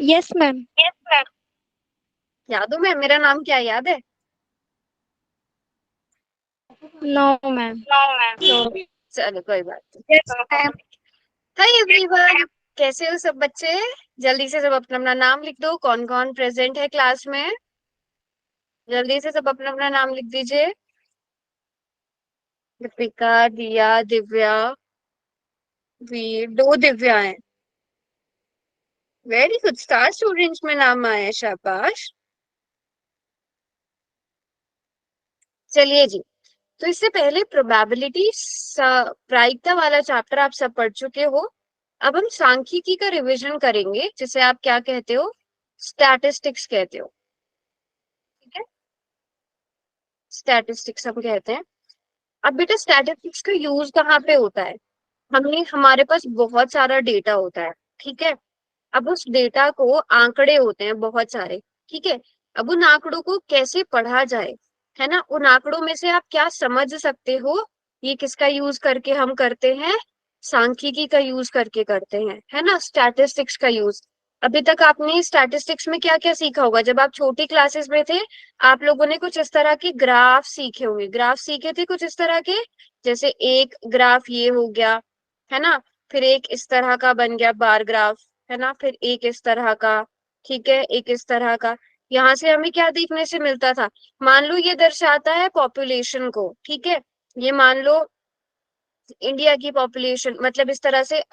Yes ma'am. Yes ma'am. याद हूँ मैं, मेरा नाम क्या है, याद है? No ma'am. No ma'am. Sorry. चलो कोई बात नहीं। Yes ma'am. हाय एवरीवन, कैसे हो सब बच्चे? जल्दी से सब अपना अपना नाम लिख दो, कौन कौन प्रेजेंट है क्लास में। जल्दी से सब अपना अपना नाम लिख दीजिए। दीपिका, दिया, दिव्या, वीर, दो दिव्या हैं। वेरी गुड, स्टार स्टूडेंट्स में नाम आया है, शाबाश। चलिए जी, तो इससे पहले प्रोबेबिलिटी प्रायिकता वाला चैप्टर आप सब पढ़ चुके हो। अब हम सांख्यिकी का रिवीजन करेंगे, जिसे आप क्या कहते हो, स्टैटिस्टिक्स कहते हो। ठीक है, स्टैटिस्टिक्स हम कहते हैं। अब बेटा स्टैटिस्टिक्स का यूज कहाँ पे होता है? हमारे पास बहुत सारा डेटा होता है, ठीक है। अब उस डेटा को, आंकड़े होते हैं बहुत सारे, ठीक है। अब उन आंकड़ों को कैसे पढ़ा जाए, है ना, उन आंकड़ों में से आप क्या समझ सकते हो, ये किसका यूज करके हम करते हैं? सांख्यिकी का यूज करके करते हैं, है ना, स्टैटिस्टिक्स का यूज। अभी तक आपने स्टैटिस्टिक्स में क्या क्या सीखा होगा? जब आप छोटी क्लासेस में थे, आप लोगों ने कुछ इस तरह के ग्राफ सीखे होंगे, ग्राफ सीखे थे कुछ इस तरह के, जैसे एक ग्राफ ये हो गया, है ना, फिर एक इस तरह का बन गया बार ग्राफ, है ना, फिर एक इस तरह का, ठीक है, एक इस तरह का। यहाँ से हमें क्या देखने से मिलता था? मान लो ये दर्शाता है पॉपुलेशन को, ठीक है, ये मान लो इंडिया की पॉपुलेशन, मतलब इस तरह से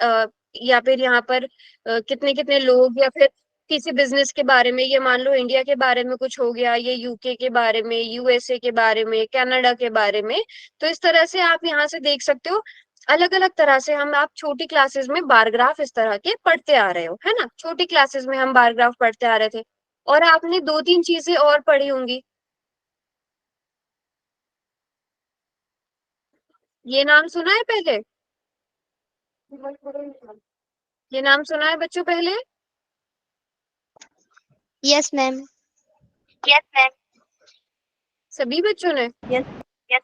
या फिर यहाँ पर कितने कितने लोग, या फिर किसी बिजनेस के बारे में, ये मान लो इंडिया के बारे में कुछ हो गया, ये यूके के बारे में, यूएसए के बारे में, कनाडा के बारे में। तो इस तरह से आप यहाँ से देख सकते हो, अलग अलग तरह से हम, आप छोटी क्लासेस में बार ग्राफ इस तरह के पढ़ते आ रहे हो, है ना, छोटी क्लासेस में हम बार ग्राफ पढ़ते आ रहे थे। और आपने दो तीन चीजें और पढ़ी होंगी। ये नाम सुना है पहले? ये नाम सुना है बच्चों पहले? Yes ma'am. Yes ma'am. सभी बच्चों ने? यस। यस।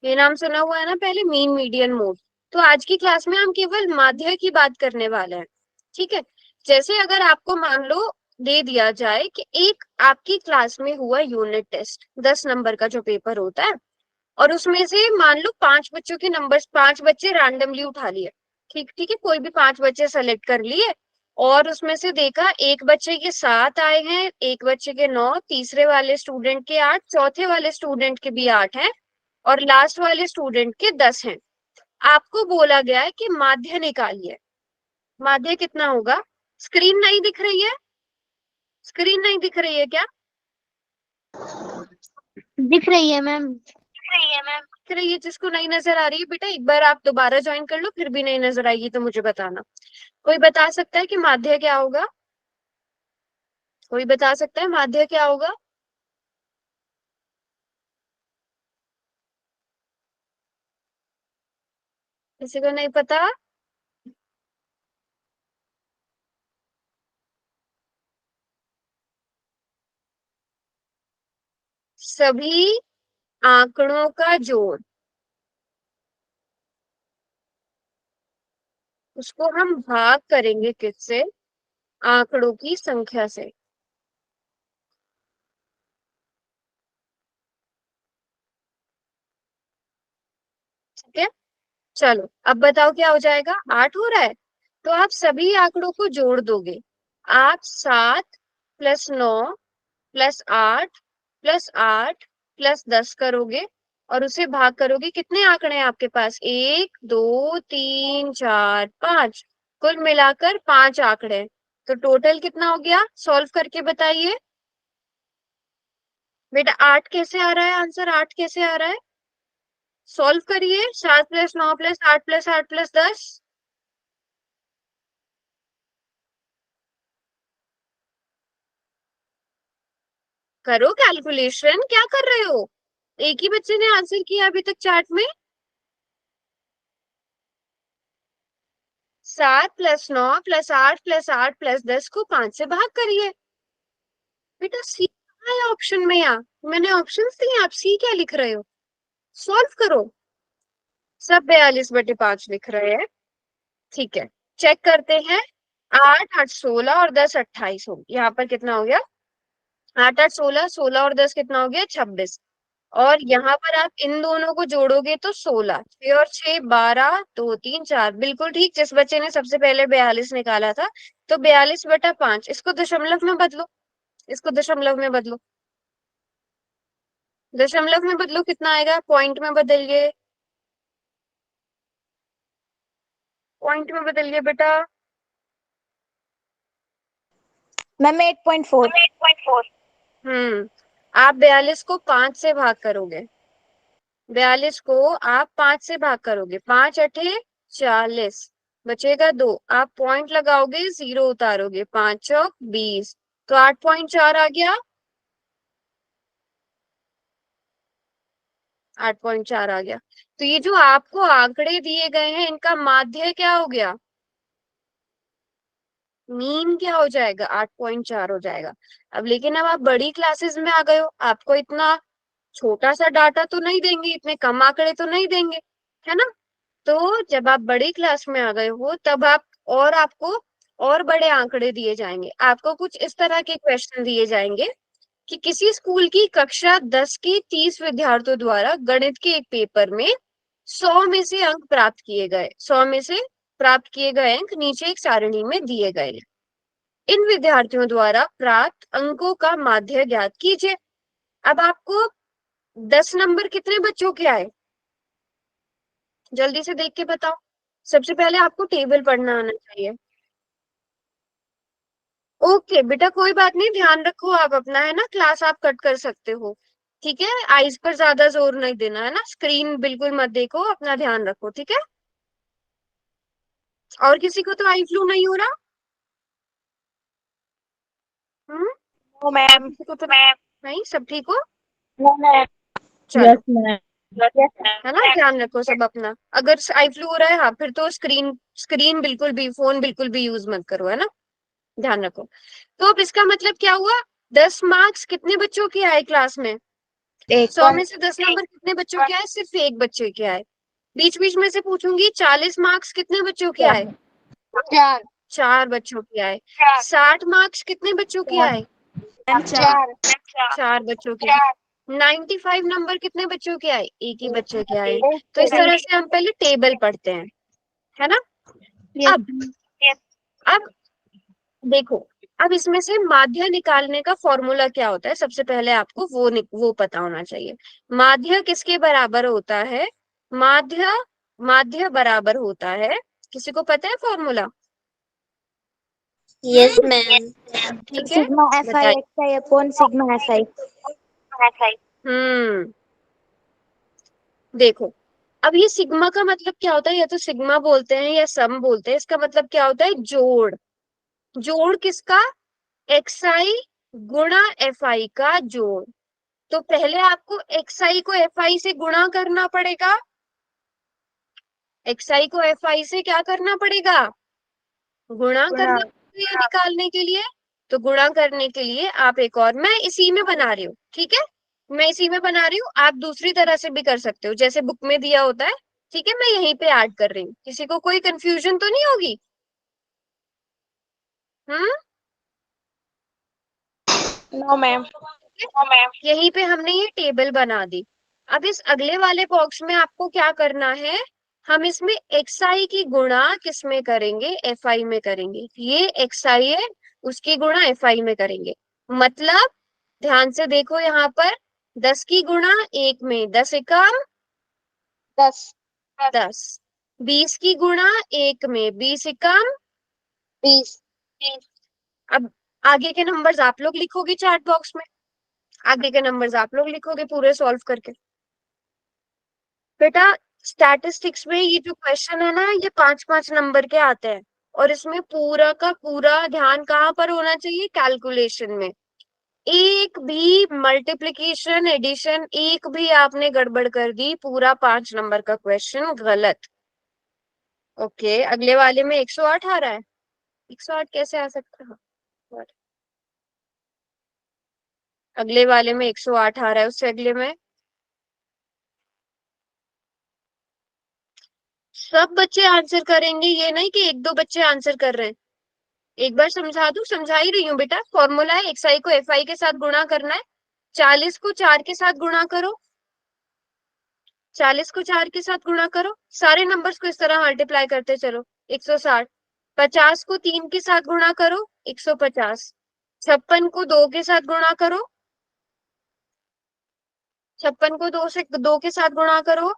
ये नाम सुना हुआ है ना पहले, मीन मीडियन मोड। तो आज की क्लास में हम केवल माध्य की बात करने वाले हैं, ठीक है। जैसे अगर आपको मान लो दे दिया जाए कि एक आपकी क्लास में हुआ यूनिट टेस्ट, 10 नंबर का जो पेपर होता है, और उसमें से मान लो पांच बच्चों के नंबर, पांच बच्चे रैंडमली उठा लिए, ठीक ठीक है, कोई भी पांच बच्चे सेलेक्ट कर लिए, और उसमें से देखा एक बच्चे के 7 आए हैं, एक बच्चे के 9, तीसरे वाले स्टूडेंट के 8, चौथे वाले स्टूडेंट के भी 8 हैं, और लास्ट वाले स्टूडेंट के 10 हैं। आपको बोला गया है कि माध्य निकालिए। माध्य कितना होगा? स्क्रीन नहीं दिख रही है? स्क्रीन नहीं दिख रही है क्या? दिख रही है मैम। रही है मैम। दिख रही है? जिसको नहीं नजर आ रही है बेटा, एक बार आप दोबारा ज्वाइन कर लो, फिर भी नहीं नजर आएगी तो मुझे बताना। कोई बता सकता है कि माध्य क्या होगा? कोई बता सकता है माध्य क्या होगा? किसी को नहीं पता? सभी आंकड़ों का जोड़, उसको हम भाग करेंगे किससे? आंकड़ों की संख्या से। ठीक है, चलो अब बताओ क्या हो जाएगा? 8 हो रहा है, तो आप सभी आंकड़ों को जोड़ दोगे। आप 7 + 9 + 8 + 8 + 10 करोगे, और उसे भाग करोगे, कितने आंकड़े हैं आपके पास? 1 2 3 4 5, कुल मिलाकर 5 आंकड़े। तो टोटल कितना हो गया? सॉल्व करके बताइए बेटा। 8 कैसे आ रहा है आंसर? 8 कैसे आ रहा है? सॉल्व करिए। 7 + 9 + 8 + 8 + 10। करो कैलकुलेशन, क्या कर रहे हो? एक ही बच्चे ने आंसर किया अभी तक चैट में। 7 + 9 + 8 + 10 को 5 से भाग करिए। बेटा सी कहाँ है ऑप्शन में? यहाँ मैंने ऑप्शंस दिए, आप सी क्या लिख रहे हो? सॉल्व करो। सब 42/5 लिख रहे हैं, ठीक है। चेक करते हैं। 8 8 16 और 10 28 हो, यहाँ पर कितना हो गया? 8 8 16, 16 और 10 कितना हो गया? 26। और यहाँ पर आप इन दोनों को जोड़ोगे तो 16, 6 और 6 12, 2 3 4, बिल्कुल ठीक। जिस बच्चे ने सबसे पहले 42 निकाला था, तो 42/5, इसको दशमलव में बदलो, इसको दशमलव में बदलो, दशमलव में बदलो, कितना आएगा? पॉइंट में बदलिए, पॉइंट में बदलिए बेटा। मैम 8.4। 8.4। आप 42 को 5 से भाग करोगे, 42 को आप 5 से भाग करोगे, 5 अठे 40, बचेगा 2। आप पॉइंट लगाओगे, जीरो उतारोगे, 5 चौक 20, तो 8.4 आ गया, 8.4 आ गया। तो ये जो आपको आंकड़े दिए गए हैं, इनका माध्य क्या हो गया? मीन क्या हो जाएगा? 8.4 हो जाएगा। अब लेकिन अब आप बड़ी क्लासेस में आ गए हो, आपको इतना छोटा सा डाटा तो नहीं देंगे, इतने कम आंकड़े तो नहीं देंगे, है ना? तो जब आप बड़ी क्लास में आ गए हो, तब आपको और बड़े आंकड़े दिए जाएंगे। आपको कुछ इस तरह के क्वेश्चन दिए जाएंगे कि किसी स्कूल की कक्षा 10 के 30 विद्यार्थियों द्वारा गणित के एक पेपर में 100 में से अंक प्राप्त किए गए, 100 में से प्राप्त किए गए अंक नीचे एक सारणी में दिए गए। इन विद्यार्थियों द्वारा प्राप्त अंकों का माध्य ज्ञात कीजिए। अब आपको 10 नंबर कितने बच्चों के आए? जल्दी से देख के बताओ। सबसे पहले आपको टेबल पढ़ना आना चाहिए। ओके बेटा, कोई बात नहीं, ध्यान रखो आप अपना, है ना? क्लास आप कट कर सकते हो, ठीक है? आईज पर ज्यादा जोर नहीं देना, है ना? स्क्रीन बिल्कुल मत देखो, अपना ध्यान रखो, ठीक है? और किसी को तो आई फ्लू नहीं हो रहा? हम्म। नो और मैम। किसी को तो नहीं? सब ठीक हो? No ma'am. चलो, यस मैम। है ना? ध्यान रखो सब अपना। अगर आई फ्लू हो रहा है, हाँ, फिर तो स्क्रीन स्क्रीन बिल्कुल भी, फोन बिल्कुल भी यूज मत करो, है ना? ध्यान रखो। तो अब इसका मतलब क्या हुआ? 10 मार्क्स कितने बच्चों के आए क्लास में? 100 में से 10 नंबर कितने बच्चों के आए? सिर्फ एक बच्चे के आए। बीच बीच में से पूछूंगी, 40 मार्क्स कितने बच्चों के आए? 4। 4 बच्चों के आए। 60 मार्क्स कितने बच्चों के आए? मैम 4। 4 बच्चों के। 95 नंबर कितने बच्चों के आए? एक ही बच्चे के आए। तो इस तरह से हम पहले टेबल पढ़ते हैं, है ना? यस अब अब देखो, अब इसमें से माध्य निकालने का फॉर्मूला क्या होता है? सबसे पहले आपको वो पता होना चाहिए। माध्य किसके बराबर होता है? माध्य माध्य बराबर होता है, किसी को पता है फॉर्मूला? Yes ma'am. ठीक है, सिग्मा एफ आई बताइए। X I upon sigma S I. हम्म। देखो, अब ये सिग्मा का मतलब क्या होता है? या तो सिग्मा बोलते हैं या सम बोलते हैं। इसका मतलब क्या होता है? जोड़। जोड़ किसका? एक्स आई गुणा एफ आई का जोड़। तो पहले आपको एक्स आई को एफ आई से गुणा करना पड़ेगा। एक्स आई को एफ आई से क्या करना पड़ेगा? गुणा करना पड़ेगा ये निकालने के लिए। तो गुणा करने के लिए आप एक और, मैं इसी में बना रही हूँ, ठीक है? मैं इसी में बना रही हूँ, आप दूसरी तरह से भी कर सकते हो, जैसे बुक में दिया होता है, ठीक है? मैं यहीं पे ऐड कर रही हूँ, किसी को कोई कंफ्यूजन तो नहीं होगी? हम्म। No ma'am. यहीं पे हमने ये टेबल बना दी। अब इस अगले वाले बॉक्स में आपको क्या करना है? हम इसमें एक्स आई की गुणा किस में करेंगे? एफ आई में करेंगे। ये एक्स आई है, उसकी गुणा एफ आई में करेंगे। मतलब ध्यान से देखो यहाँ पर, 10 की गुणा एक में, 10 एकम 10 10। 20 की गुणा एक में, 20 एकम 20। अब आगे के नंबर्स आप लोग लिखोगे चार्ट बॉक्स में, आगे के नंबर्स आप लोग लिखोगे पूरे सॉल्व करके। बेटा, स्टैटिस्टिक्स में ये जो क्वेश्चन है ना, ये 5 5 नंबर के आते हैं, और इसमें पूरा का पूरा ध्यान कहाँ पर होना चाहिए? कैलकुलेशन में। एक भी मल्टीप्लिकेशन एडिशन एक भी आपने गड़बड़ कर दी, पूरा 5 नंबर का क्वेश्चन गलत। ओके, अगले वाले में 108 आ रहा है। 108 कैसे आ सकता है? अगले वाले में 108 आ रहा है, उससे अगले में सब बच्चे आंसर करेंगे, ये नहीं कि एक दो बच्चे आंसर कर रहे हैं। एक बार समझा दूं, समझा ही रही हूँ बेटा। फॉर्मूला है एक्स आई को एफ आई के साथ गुणा करना है। 40 को 4 के साथ गुणा करो, 40 को 4 के साथ गुणा करो, सारे नंबर्स को इस तरह मल्टीप्लाई करते चलो। 160। 50 को 3 के साथ गुणा करो, 150। 56 को 2 के साथ गुणा करो, 56 को 2 के साथ गुणा करो,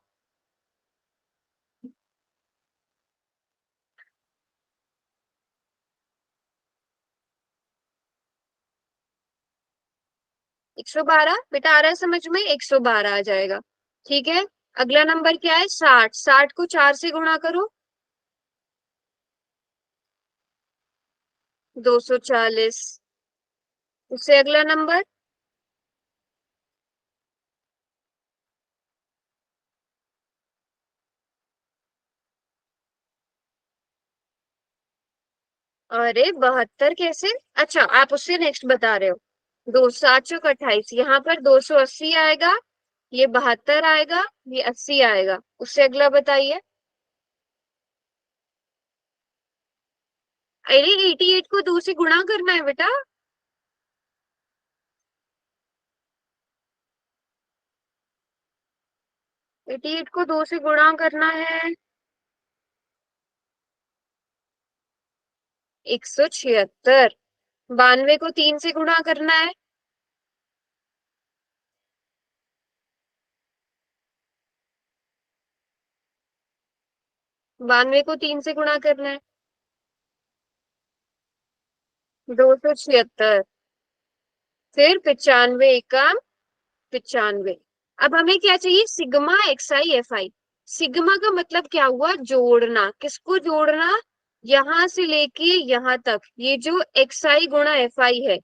112। बेटा आ रहा है समझ में? 112 आ जाएगा। ठीक है, अगला नंबर क्या है? 60। 60 को 4 से गुणा करो, 240। उससे अगला नंबर, अरे 72 कैसे? अच्छा, आप उससे नेक्स्ट बता रहे हो। 2 7 चौक 28, यहाँ पर 280 आएगा, ये 72 आएगा, ये 80 आएगा। उससे अगला बताइए। अरे 88 को 2 से गुणा करना है बेटा। एटी एट को 2 से गुणा करना है, 176। 92 को 3 से गुणा करना है, 92 को 3 से गुणा करना है, 276। फिर 95 एकम 95। अब हमें क्या चाहिए? Sigma x I F I. Sigma का मतलब क्या हुआ? जोड़ना। किसको जोड़ना? यहां से लेके यहां तक, ये जो एक्स आई गुणा एफ आई है,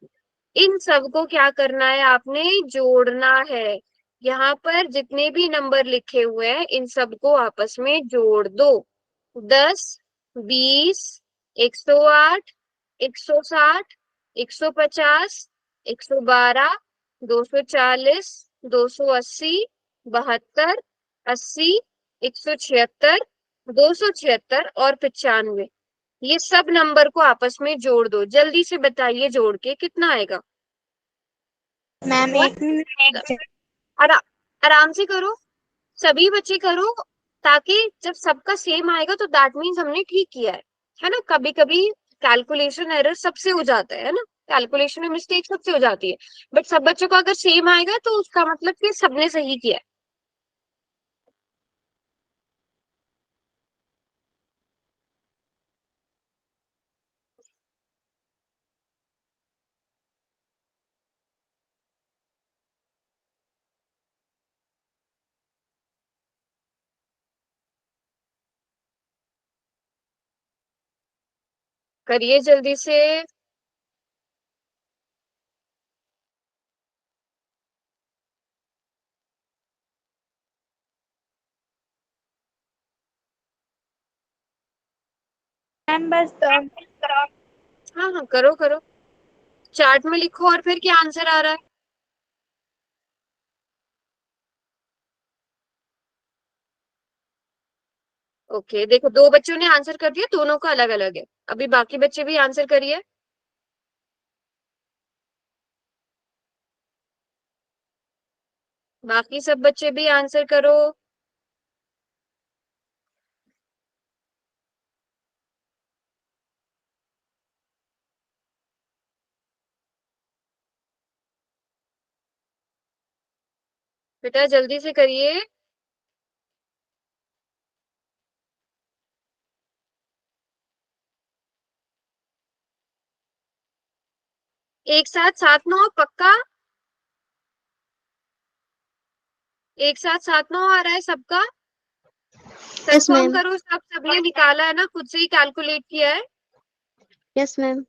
इन सबको क्या करना है? आपने जोड़ना है। यहाँ पर जितने भी नंबर लिखे हुए हैं इन सबको आपस में जोड़ दो। 10, 20, 108, 160, 150, 112, 240, 280, 72, 80, 176, 276 और 95। ये सब नंबर को आपस में जोड़ दो। जल्दी से बताइए, जोड़ के कितना आएगा? Ma'am 1 minute. आरा, आराम से करो, सभी बच्चे करो, ताकि जब सबका सेम आएगा तो दैट मीन्स हमने ठीक किया है ना? कभी कभी कैलकुलेशन एरर सबसे हो जाता है ना, कैलकुलेशन में मिस्टेक सबसे हो जाती है, बट सब बच्चों को अगर सेम आएगा तो उसका मतलब कि सबने सही किया है। करिए जल्दी से। मैम बस हाँ हाँ, करो करो, चार्ट में लिखो और फिर क्या आंसर आ रहा है। ओके, देखो 2 बच्चों ने आंसर कर दिया, दोनों का अलग अलग है। अभी बाकी बच्चे भी आंसर करिए। बाकी सब बच्चे भी आंसर करो। बेटा जल्दी से करिए। एक साथ 7 9 पक्का? एक साथ 7 9 आ रहा है सबका? Yes confirm ma'am. करो, सबने निकाला है ना, खुद से ही कैलकुलेट किया है? Yes ma'am.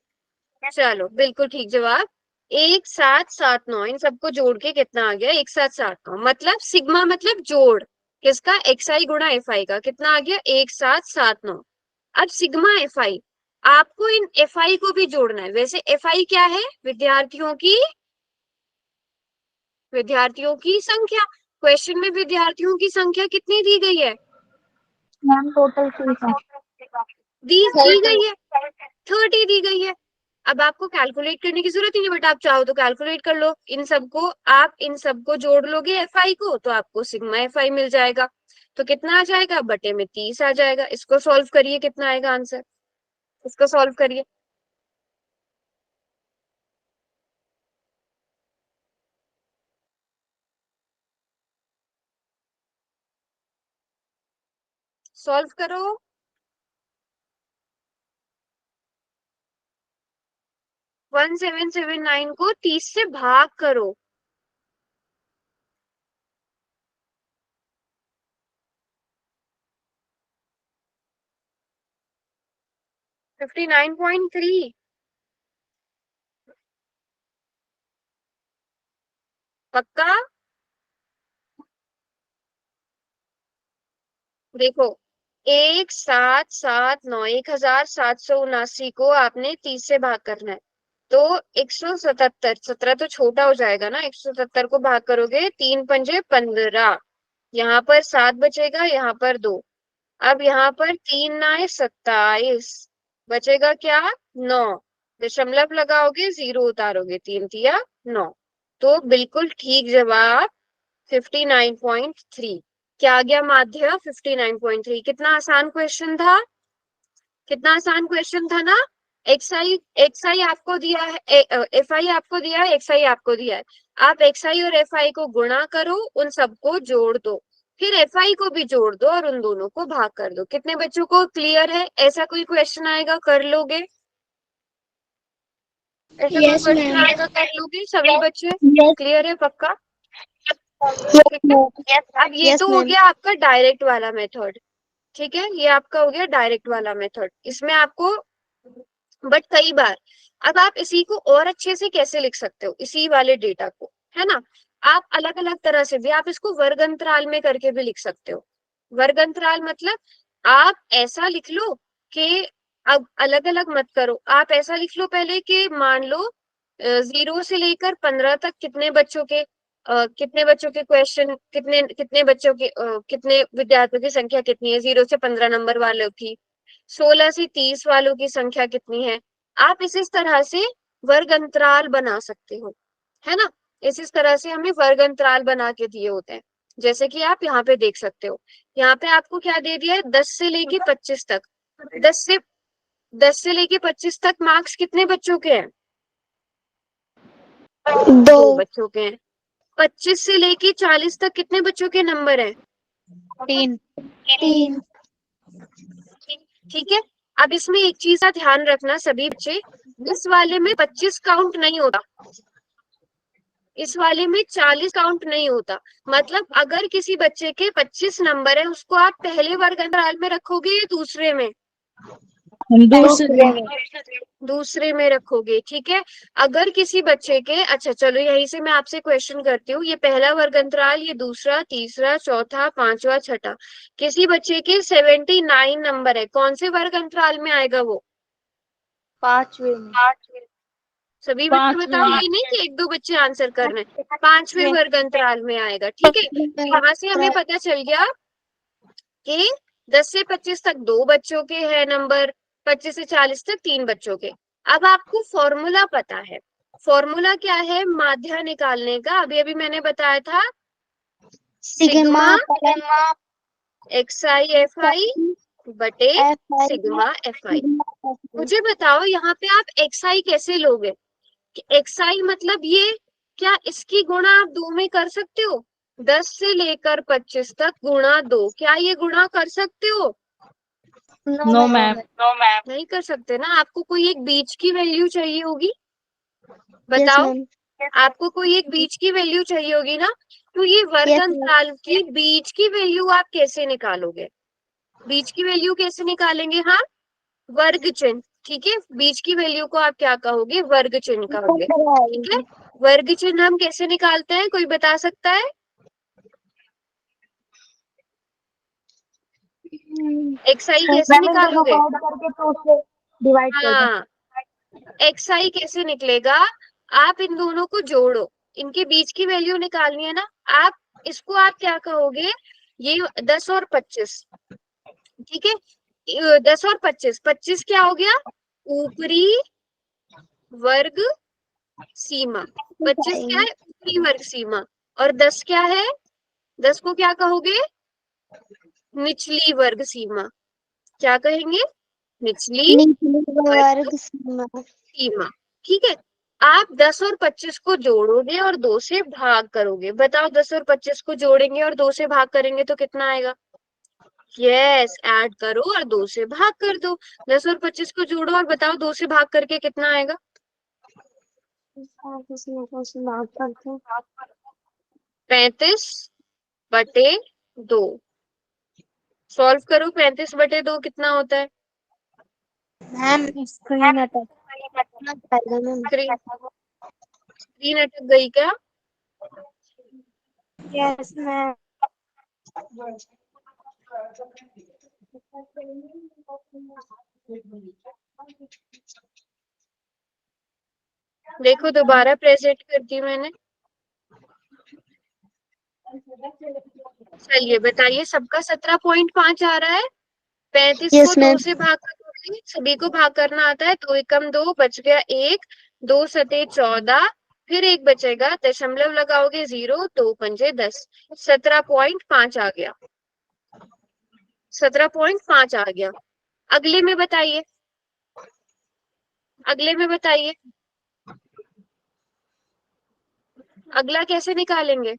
चलो बिल्कुल ठीक जवाब। 1 7 7 9, इन सबको जोड़ के कितना आ गया? 1 7 7 9। मतलब सिग्मा मतलब जोड़ किसका? एक्स आई गुणा एफ आई का। कितना आ गया? 1 7 7 9। अब सिग्मा एफ आई, आपको इन एफ आई को भी जोड़ना है। वैसे एफ आई क्या है? विद्यार्थियों की संख्या। क्वेश्चन में विद्यार्थियों की संख्या कितनी दी गई है? मैम टोटल 3 है। दी गई है 30 दी गई है। अब आपको कैलकुलेट करने की जरूरत ही नहीं, बट आप चाहो तो कैलकुलेट कर लो। आप इन सबको जोड़ लोगे एफ आई को, तो आपको सिग्मा एफ आई मिल जाएगा। तो कितना आ जाएगा, बटे में 30 आ जाएगा। इसको सॉल्व करिए, कितना आएगा आंसर, इसको सॉल्व करिए। सॉल्व करो। 1779 को 30 से भाग करो। $59.3। पक्का? देखो, 1779 1779 को आपने 30 से भाग करना है, तो 177, 17 तो छोटा हो जाएगा ना, 177 को भाग करोगे 3 पंजे 15, यहाँ पर 7 बचेगा, यहाँ पर 2। अब यहाँ पर 3 9 27, बचेगा क्या, 9। दशमलव लगाओगे, 0 उतारोगे, 3 तिया 9। तो बिल्कुल ठीक जवाब 59.3। क्या आ गया माध्य, 59.3। कितना आसान क्वेश्चन था, कितना आसान क्वेश्चन था ना। एक्स आई आपको दिया है, एफ आई आपको दिया है, एक्स आई आपको दिया है। आप एक्स आई और एफ आई को गुणा करो, उन सबको जोड़ दो, फिर एफ आई को भी जोड़ दो और उन दोनों को भाग कर दो। कितने बच्चों को क्लियर है? ऐसा कोई क्वेश्चन आएगा कर लोगे? ऐसा कोई Yes, क्वेश्चन ma'am. आएगा कर लोगे सभी बच्चे? Yes. क्लियर है पक्का? Yes, ठीक है। ma'am. अब ये Yes, तो हो ma'am. गया आपका डायरेक्ट वाला मेथड। ठीक है, ये आपका हो गया डायरेक्ट वाला मेथड। इसमें आपको, बट कई बार, अब आप इसी को और अच्छे से कैसे लिख सकते हो, इसी वाले डेटा को, है ना, आप अलग अलग तरह से भी, आप इसको वर्ग अंतराल में करके भी लिख सकते हो। वर्ग अंतराल मतलब आप ऐसा लिख लो कि, अब अलग अलग मत करो, आप ऐसा लिख लो पहले कि मान लो 0 से लेकर 15 तक कितने बच्चों के क्वेश्चन, कितने कितने बच्चों के कितने विद्यार्थियों की संख्या कितनी है, 0 से 15 नंबर वालों की, 16 से 30 वालों की संख्या कितनी है। आप इस तरह से वर्ग अंतराल बना सकते हो, है ना। इस तरह से हमें वर्ग अंतराल बना के दिए होते हैं, जैसे कि आप यहाँ पे देख सकते हो। यहाँ पे आपको क्या दे दिया है, 10 से लेके 25 तक। 10 से लेके 25 तक मार्क्स कितने बच्चों के हैं? 2 2. बच्चों के हैं। 25 से लेके 40 तक कितने बच्चों के नंबर है? 3। 3. ठीक है। अब इसमें एक चीज का ध्यान रखना सभी बच्चे, इस वाले में 25 काउंट नहीं होता, इस वाले में 40 काउंट नहीं होता। मतलब अगर किसी बच्चे के 25 नंबर है, उसको आप पहले वर्ग अंतराल में रखोगे या दूसरे में? दूसरे में रखोगे, ठीक है। अगर किसी बच्चे के, अच्छा चलो यहीं से मैं आपसे क्वेश्चन करती हूँ, ये पहला वर्ग अंतराल, ये दूसरा, तीसरा, चौथा, पांचवा, छठा, किसी बच्चे के 79 नंबर है, कौन से वर्ग अंतराल में आएगा वो? 5वें में। सभी बच्चे बताओ, ये नहीं कि एक दो बच्चे आंसर कर रहे हैं, 5वें वर्ग अंतराल में आएगा, ठीक है। यहाँ से हमें पता चल गया कि 10 से 25 तक 2 बच्चों के है नंबर, 25 से 40 तक 3 बच्चों के। अब आपको फॉर्मूला पता है, फॉर्मूला क्या है माध्य निकालने का? अभी अभी मैंने बताया था, सिग्मा एक्स आई एफ आई बटे सिग्मा एफ आई। मुझे बताओ यहाँ पे आप एक्स आई कैसे लोगे? एक्स आई मतलब ये, क्या इसकी गुणा आप 2 में कर सकते हो? 10 से लेकर 25 तक गुणा 2, क्या ये गुणा कर सकते हो? No ma'am. नहीं कर सकते ना, आपको कोई एक बीच की वैल्यू चाहिए होगी, Yes, बताओ। ma'am. आपको कोई एक बीच की वैल्यू चाहिए होगी ना, तो ये वर्ग Yes, ma'am. अंतराल की बीच की वैल्यू आप कैसे निकालोगे? बीच की वैल्यू कैसे निकालेंगे? हाँ, वर्ग चिन्ह, ठीक है। बीच की वैल्यू को आप क्या कहोगे? वर्ग चिन्ह कहोगे, ठीक है। वर्ग चिन्ह हम कैसे निकालते हैं, कोई बता सकता है? एक्स आई कैसे निकालोगे? हाँ, एक्स आई कैसे निकलेगा? आप इन दोनों को जोड़ो, इनके बीच की वैल्यू निकालनी है ना। आप इसको आप क्या कहोगे? ये 10 और 25, ठीक है। 10 और 25, 25 क्या हो गया? ऊपरी वर्ग सीमा। 25 क्या है? ऊपरी वर्ग सीमा। और 10 क्या है? 10 को क्या कहोगे? निचली वर्ग सीमा। क्या कहेंगे? निचली वर्ग सीमा। सीमा। ठीक है। आप 10 और 25 को जोड़ोगे और 2 से भाग करोगे। बताओ 10 और 25 को जोड़ेंगे और 2 से भाग करेंगे तो कितना आएगा? यस, ऐड करो और 2 से भाग कर दो। 10 और 25 को जोड़ो और बताओ 2 से भाग करके कितना आएगा? 35/2। सॉल्व करो। 35/2 कितना होता है? मैम स्क्रीन अटक। स्क्रीन अटक गई क्या? Yes ma'am. देखो दोबारा प्रेजेंट करती हूँ मैंने। चलिए बताइए, सबका 17.5 आ रहा है। 35 को यस 2 मैम। से भाग करोगे, सभी को भाग करना आता है। 2 एकम 2, बच गया 1। 2 सते 14, फिर 1 बचेगा, दशमलव लगाओगे 0, 2 पंजे 10। 17.5 आ गया। 17.5 आ गया। अगले में बताइए, अगले में बताइए, अगला कैसे निकालेंगे?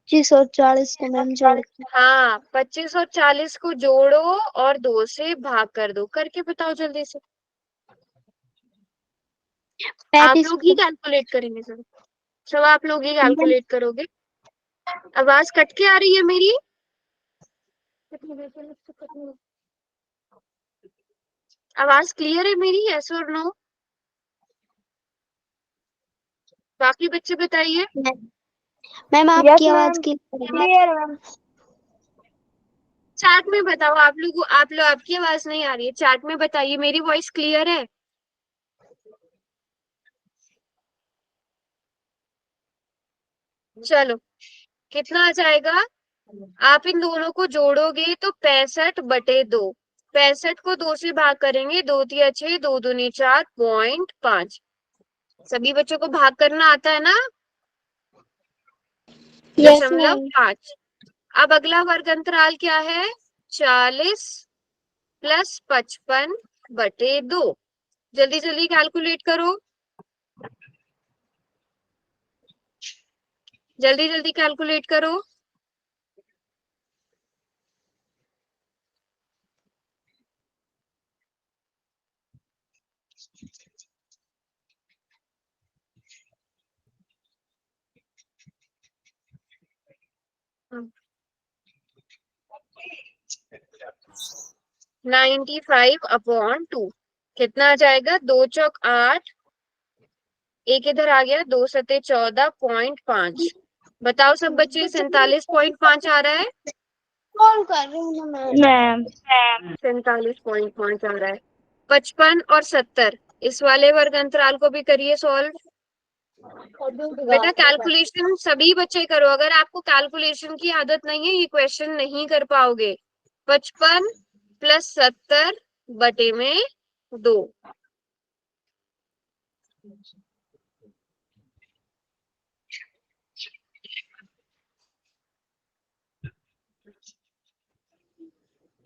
25 और 40 को मैम जोड़ के। हाँ, 25 और 40 को जोड़ो और 2 से भाग कर दो। करके बताओ जल्दी से। आप 35 लोग ही कैलकुलेट करेंगे सर? सब आप लोग ही कैलकुलेट करोगे? आवाज कट के आ रही है मेरी? आवाज क्लियर है मेरी? यस और नो? बाकी बच्चे बताइए। मैम यस आपकी आवाज मैम। की क्लियर मैम। चैट में बताओ। आप लोग आपकी आवाज नहीं आ रही है। चैट में बताइए मेरी वॉइस क्लियर है? चलो, कितना आ जाएगा? आप इन दोनों को जोड़ोगे तो 65/2। 65 को 2 से भाग करेंगे, 2 तिया 6, 2 दूनी 4.5। सभी बच्चों को भाग करना आता है ना? यस 0.5। अब अगला वर्ग अंतराल क्या है? 40 + 55/2। जल्दी जल्दी कैलकुलेट करो। जल्दी जल्दी कैलकुलेट करो। हाँ। 95/2 कितना आ जाएगा? 2 चौक 8, एक इधर आ गया, 2 सते 14.5। बताओ सब बच्चे, 47.5 आ रहा है? कॉल कर रही हूँ ना मैम 47.5 आ रहा है। 55 और 70, इस वाले वर्ग अंतराल को भी करिए सॉल्व। बेटा कैलकुलेशन सभी बच्चे करो। अगर आपको कैलकुलेशन की आदत नहीं है, ये क्वेश्चन नहीं कर पाओगे। 55 + 70/2।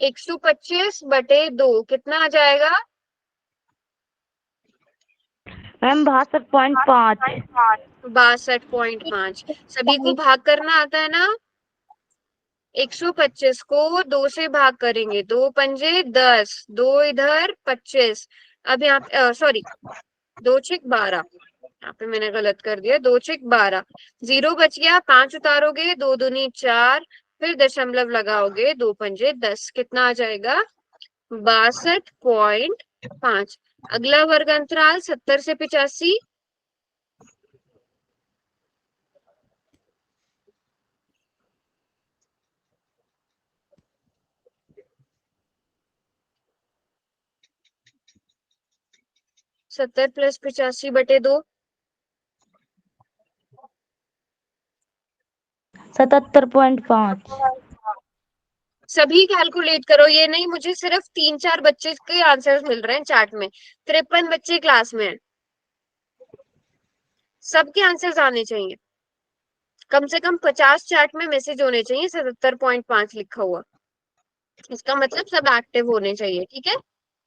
125/2 कितना आ जाएगा? मैम 62.5। 62.5। सभी को भाग करना आता है ना? 125 को 2 से भाग करेंगे, 2 पंजे 10, 2 इधर 25। अब यहाँ सॉरी, 2 छेक 12। यहाँ पे मैंने गलत कर दिया। 2 छेक 12, 0 बच गया। 5 उतारोगे, 2 दूनी 4, फिर दशमलव लगाओगे, 2 पंजे 10। कितना आ जाएगा? 62.5। अगला वर्ग अंतराल 70 से 85। सत्तर + 85/2। 77.5। सभी कैलकुलेट करो, ये नहीं मुझे सिर्फ 3-4 बच्चे के आंसर्स मिल रहे हैं चैट में, 53 बच्चे क्लास में हैं, सबके आंसर्स आने चाहिए, कम से कम 50 चैट में मैसेज होने चाहिए 77.5 लिखा हुआ, इसका मतलब सब एक्टिव होने चाहिए, ठीक है।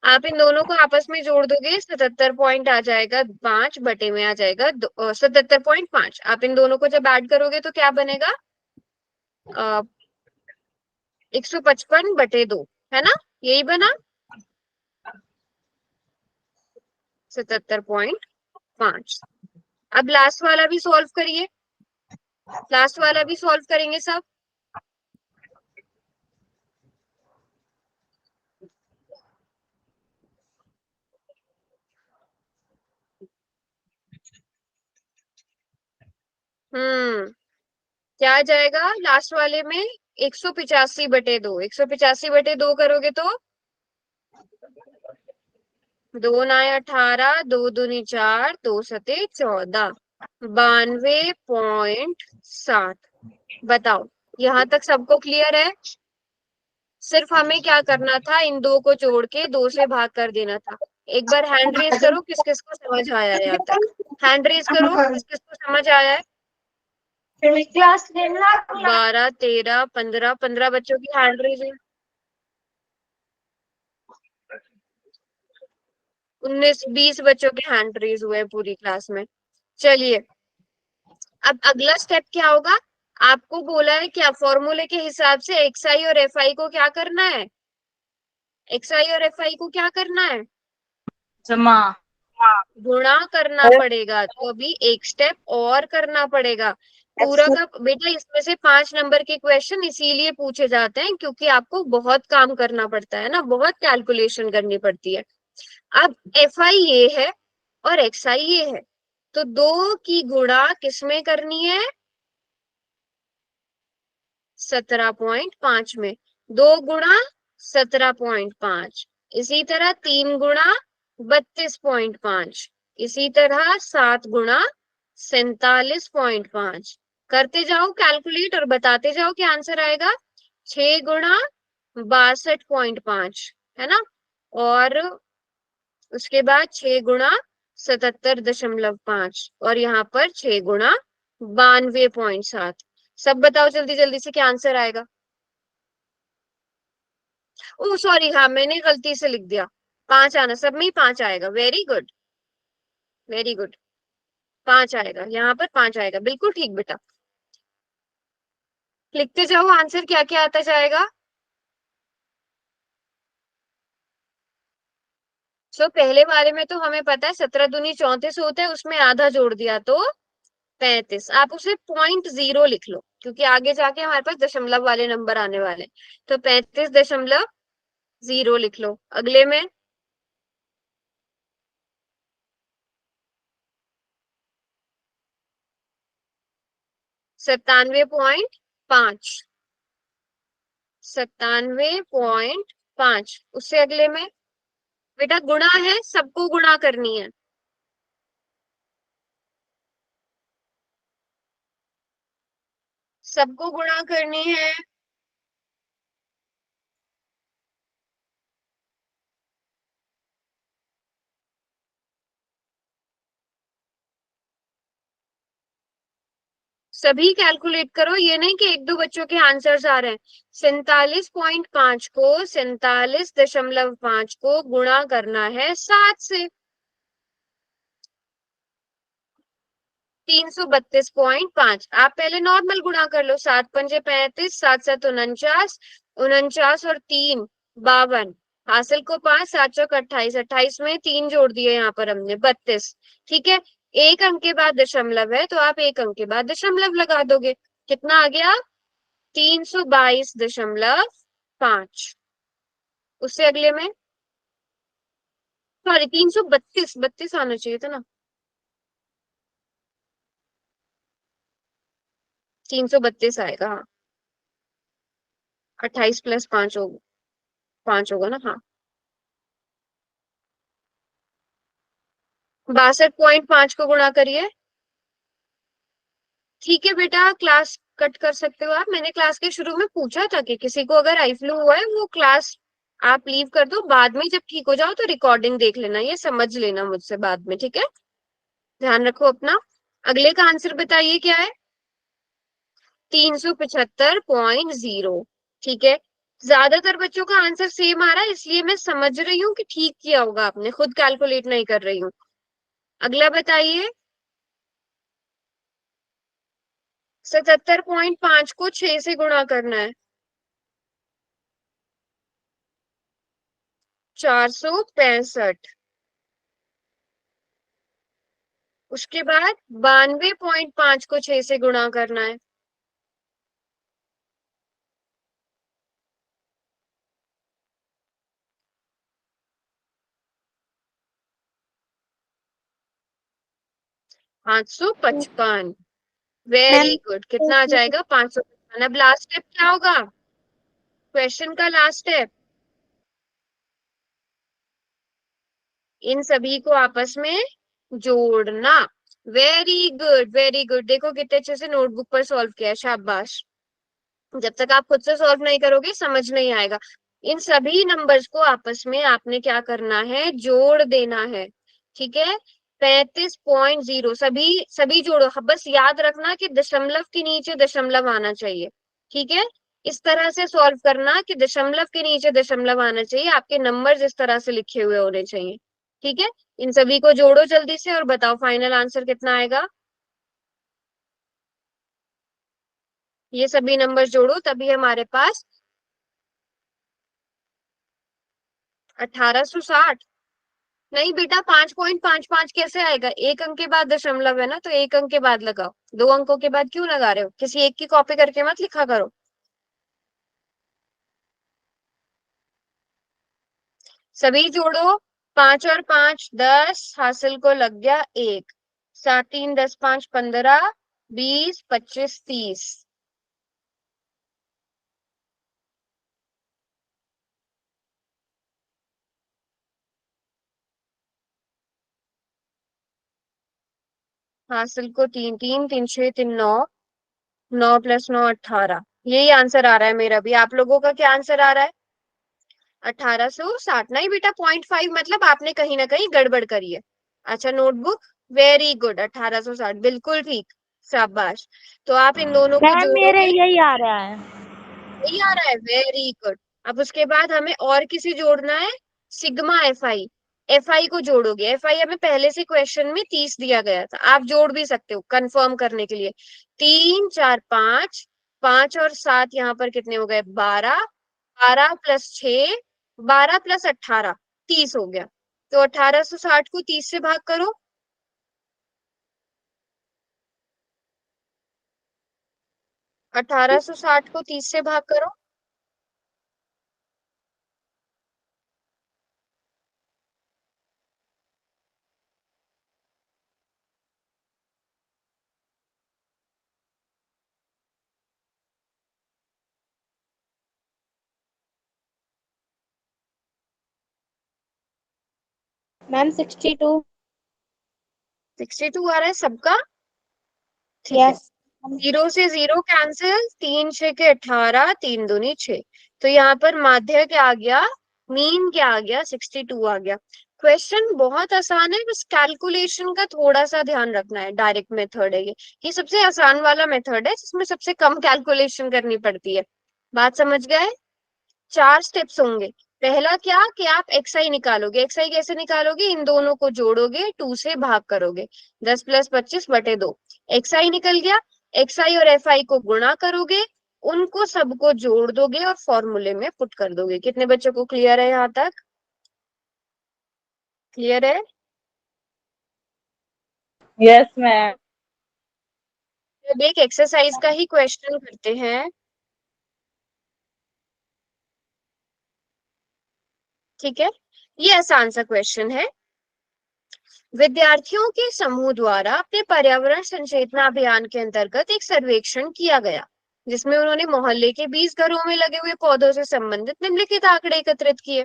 आप इन दोनों को आपस में जोड़ दोगे, 77 पॉइंट आ जाएगा, 5 बटे में आ जाएगा 77.5। आप इन दोनों को जब ऐड करोगे तो क्या बनेगा, 155 बटे 2, है ना, यही बना 77.5। अब लास्ट वाला भी सॉल्व करिए, लास्ट वाला भी सॉल्व करेंगे सब। क्या आ जाएगा लास्ट वाले में, 185/2, 185/2 करोगे तो 2 9 18, 2 दूनी 4, 2 सते 14, 92.7। बताओ यहाँ तक सबको क्लियर है। सिर्फ हमें क्या करना था, इन दो को जोड़ के 2 से भाग कर देना था। एक बार हैंड रेज करो, किस किस को समझ आया है यहाँ तक, हैंड रेज करो किस किस को समझ आया है। क्लास लेना 12 13 15 बच्चों की हैंड रेज है, 19 20 बच्चों के हैंड रेज हुए हैं पूरी क्लास में। चलिए अब अगला स्टेप क्या होगा, आपको बोला है क्या, फॉर्मूले के हिसाब से एक्सआई और एफआई को क्या करना है, एक्सआई और एफआई को क्या करना है, जमा गुणा करना पड़ेगा। तो अभी एक स्टेप और करना पड़ेगा पूरा का बेटा। इसमें से 5 नंबर के क्वेश्चन इसीलिए पूछे जाते हैं क्योंकि आपको बहुत काम करना पड़ता है ना, बहुत कैलकुलेशन करनी पड़ती है। अब एफ आई ये है और एक्स आई ये है, तो 2 की गुणा किसमें करनी है, 17.5 में, 2 गुणा 17.5, इसी तरह 3 गुणा 32.5, इसी तरह 7 गुणा 47.5। करते जाओ कैलकुलेट और बताते जाओ क्या आंसर आएगा, 6 गुणा 62.5, है ना, और उसके बाद 6 गुणा 77.5, और यहाँ पर 6 गुणा 92.7। सब बताओ जल्दी जल्दी से क्या आंसर आएगा। ओ सॉरी, हाँ मैंने गलती से लिख दिया, 5 आना, सब में ही 5 आएगा, वेरी गुड वेरी गुड, 5 आएगा, यहाँ पर 5 आएगा, बिल्कुल ठीक बेटा। लिखते जाओ आंसर क्या क्या आता जाएगा। सो पहले वाले में तो हमें पता है 17 दूनी 34 होता है, उसमें आधा जोड़ दिया तो 35। आप उसे 0.0 लिख लो क्योंकि आगे जाके हमारे पास दशमलव वाले नंबर आने वाले, तो 35.0 लिख लो। अगले में 97.5, 97.5। उससे अगले में बेटा गुणा है, सबको गुणा करनी है, सबको गुणा करनी है। सभी कैलकुलेट करो, ये नहीं कि 1-2 बच्चों के आंसर्स आ रहे हैं। 47.5 को 47.5 को गुणा करना है 7 से, 332.5। आप पहले नॉर्मल गुणा कर लो, 7 पंजे 35, 7 7 49, 49 और 3 52, हासिल को 5, 7 चौक 28, 28 में 3 जोड़ दिए यहाँ पर हमने 32, ठीक है। एक अंक के बाद दशमलव है तो आप एक अंक के बाद दशमलव लगा दोगे, कितना आ गया 322.5। उससे अगले में सॉरी 332, 32 आना चाहिए था ना, 332 आएगा, हाँ 28 + 5 होगा, 5 होगा ना, हाँ 62.5 को गुणा करिए। ठीक है बेटा, क्लास कट कर सकते हो आप। मैंने क्लास के शुरू में पूछा था कि किसी को अगर आई फ्लू हुआ है वो क्लास आप लीव कर दो, बाद में जब ठीक हो जाओ तो रिकॉर्डिंग देख लेना, ये समझ लेना मुझसे बाद में, ठीक है। ध्यान रखो अपना। अगले का आंसर बताइए क्या है। 375.0। ठीक है, ज्यादातर बच्चों का आंसर सेम आ रहा है, इसलिए मैं समझ रही हूँ कि ठीक किया होगा आपने, खुद कैलकुलेट नहीं कर रही हूँ। अगला बताइए। 77.5 को 6 से गुणा करना है। 465। उसके बाद 92.5 को 6 से गुणा करना है। 555। Very ma'am good. कितना आ जाएगा? 555। अब लास्ट स्टेप क्या होगा? क्वेश्चन का लास्ट स्टेप, इन सभी को आपस में जोड़ना। Very good, very good. देखो कितने अच्छे से नोटबुक पर सॉल्व किया है, शाबाश। जब तक आप खुद से सॉल्व नहीं करोगे समझ नहीं आएगा। इन सभी नंबर्स को आपस में आपने क्या करना है? जोड़ देना है, ठीक है। 35.0 सभी सभी जोड़ो। हाँ, बस याद रखना कि दशमलव के नीचे दशमलव आना चाहिए, ठीक है। इस तरह से सॉल्व करना कि दशमलव के नीचे दशमलव आना चाहिए, आपके नंबर्स इस तरह से लिखे हुए होने चाहिए, ठीक है। इन सभी को जोड़ो जल्दी से और बताओ फाइनल आंसर कितना आएगा। ये सभी नंबर जोड़ो तभी हमारे पास 1860। नहीं बेटा, 5.55 कैसे आएगा? एक अंक के बाद दशमलव है ना, तो एक अंक के बाद लगाओ। दो अंकों के बाद क्यों लगा रहे हो? किसी एक की कॉपी करके मत लिखा करो। सभी जोड़ो। 5 और 5 10, हासिल को लग गया 1। 7 3 10 5 15 20 25 30। हासिल को 3 3 3 6 3 9, 9 + 9 18। यही आंसर आ रहा है मेरा भी। आप लोगों का क्या आंसर आ रहा है? 1860। नहीं बेटा, 0.5 मतलब आपने कहीं ना कहीं गड़बड़ करी है। अच्छा नोटबुक, वेरी गुड, 1860 बिल्कुल ठीक, शाबाश। तो आप इन दोनों को मैम मेरे जोड़ोगे। यही आ रहा है। यही आ रहा है, वेरी गुड। अब उसके बाद हमें और किसी जोड़ना है, सिग्मा एफ आई। एफ आई को जोड़ोगे। एफ आई हमें पहले से क्वेश्चन में 30 दिया गया था, आप जोड़ भी सकते हो कंफर्म करने के लिए। 3 4 5, 5 और 7 यहाँ पर कितने हो गए? 12। 12 + 6, 12 + 18 30 हो गया। तो 1860 को 30 से भाग करो। 1860 को 30 से भाग करो। मैम 62। 62 आ रहा है सबका, ठीक है। यस। 0 से 0 कैंसिल, 3 6 के 18, 3 दूनी 6। तो यहाँ पर माध्य क्या आ गया? मीन क्या आ गया? 62 आ गया। क्वेश्चन बहुत आसान है, बस कैलकुलेशन का थोड़ा सा ध्यान रखना है। डायरेक्ट मेथड है ये सबसे आसान वाला मेथड है जिसमें सबसे कम कैलकुलेशन करनी पड़ती है। बात समझ गए? 4 स्टेप्स होंगे। पहला क्या कि आप एक्स आई निकालोगे। एक्स आई कैसे निकालोगे? इन दोनों को जोड़ोगे, 2 से भाग करोगे। 10 + 25/2। एक्स आई निकल गया। एक्स आई और एफ आई को गुणा करोगे, उनको सबको जोड़ दोगे और फॉर्मूले में पुट कर दोगे। कितने बच्चों को क्लियर है यहाँ तक? क्लियर है? Yes ma'am. अब एक एक्सरसाइज का ही क्वेश्चन करते हैं, ठीक है। ये आसान सा क्वेश्चन है। विद्यार्थियों के समूह द्वारा अपने पर्यावरण संचेतना अभियान के अंतर्गत एक सर्वेक्षण किया गया, जिसमें उन्होंने मोहल्ले के 20 घरों में लगे हुए पौधों से संबंधित निम्नलिखित आंकड़े एकत्रित किए।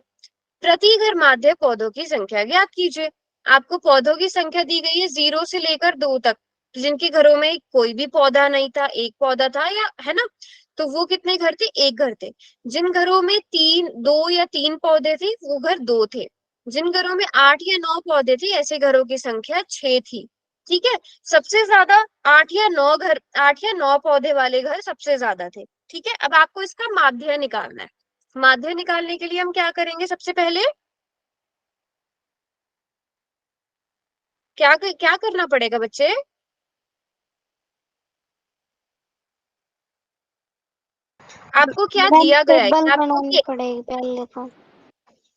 प्रति घर माध्य पौधों की संख्या ज्ञात कीजिए। आपको पौधों की संख्या दी गई है 0 से लेकर 2 तक। जिनके घरों में कोई भी पौधा नहीं था, एक पौधा था, या है ना, तो वो कितने घर थे? एक घर थे। जिन घरों में दो या तीन पौधे थे वो घर दो थे। जिन घरों में 8 या 9 पौधे थे ऐसे घरों की संख्या 6 थी। ठीक है, सबसे ज्यादा 8 या 9 पौधे वाले घर सबसे ज्यादा थे। ठीक है, अब आपको इसका माध्य निकालना है। माध्य निकालने के लिए हम क्या करेंगे? सबसे पहले क्या करना पड़ेगा बच्चे? आपको क्या मैम दिया गया है टेबल कि आपको बनानी पड़ेगी पहले तो।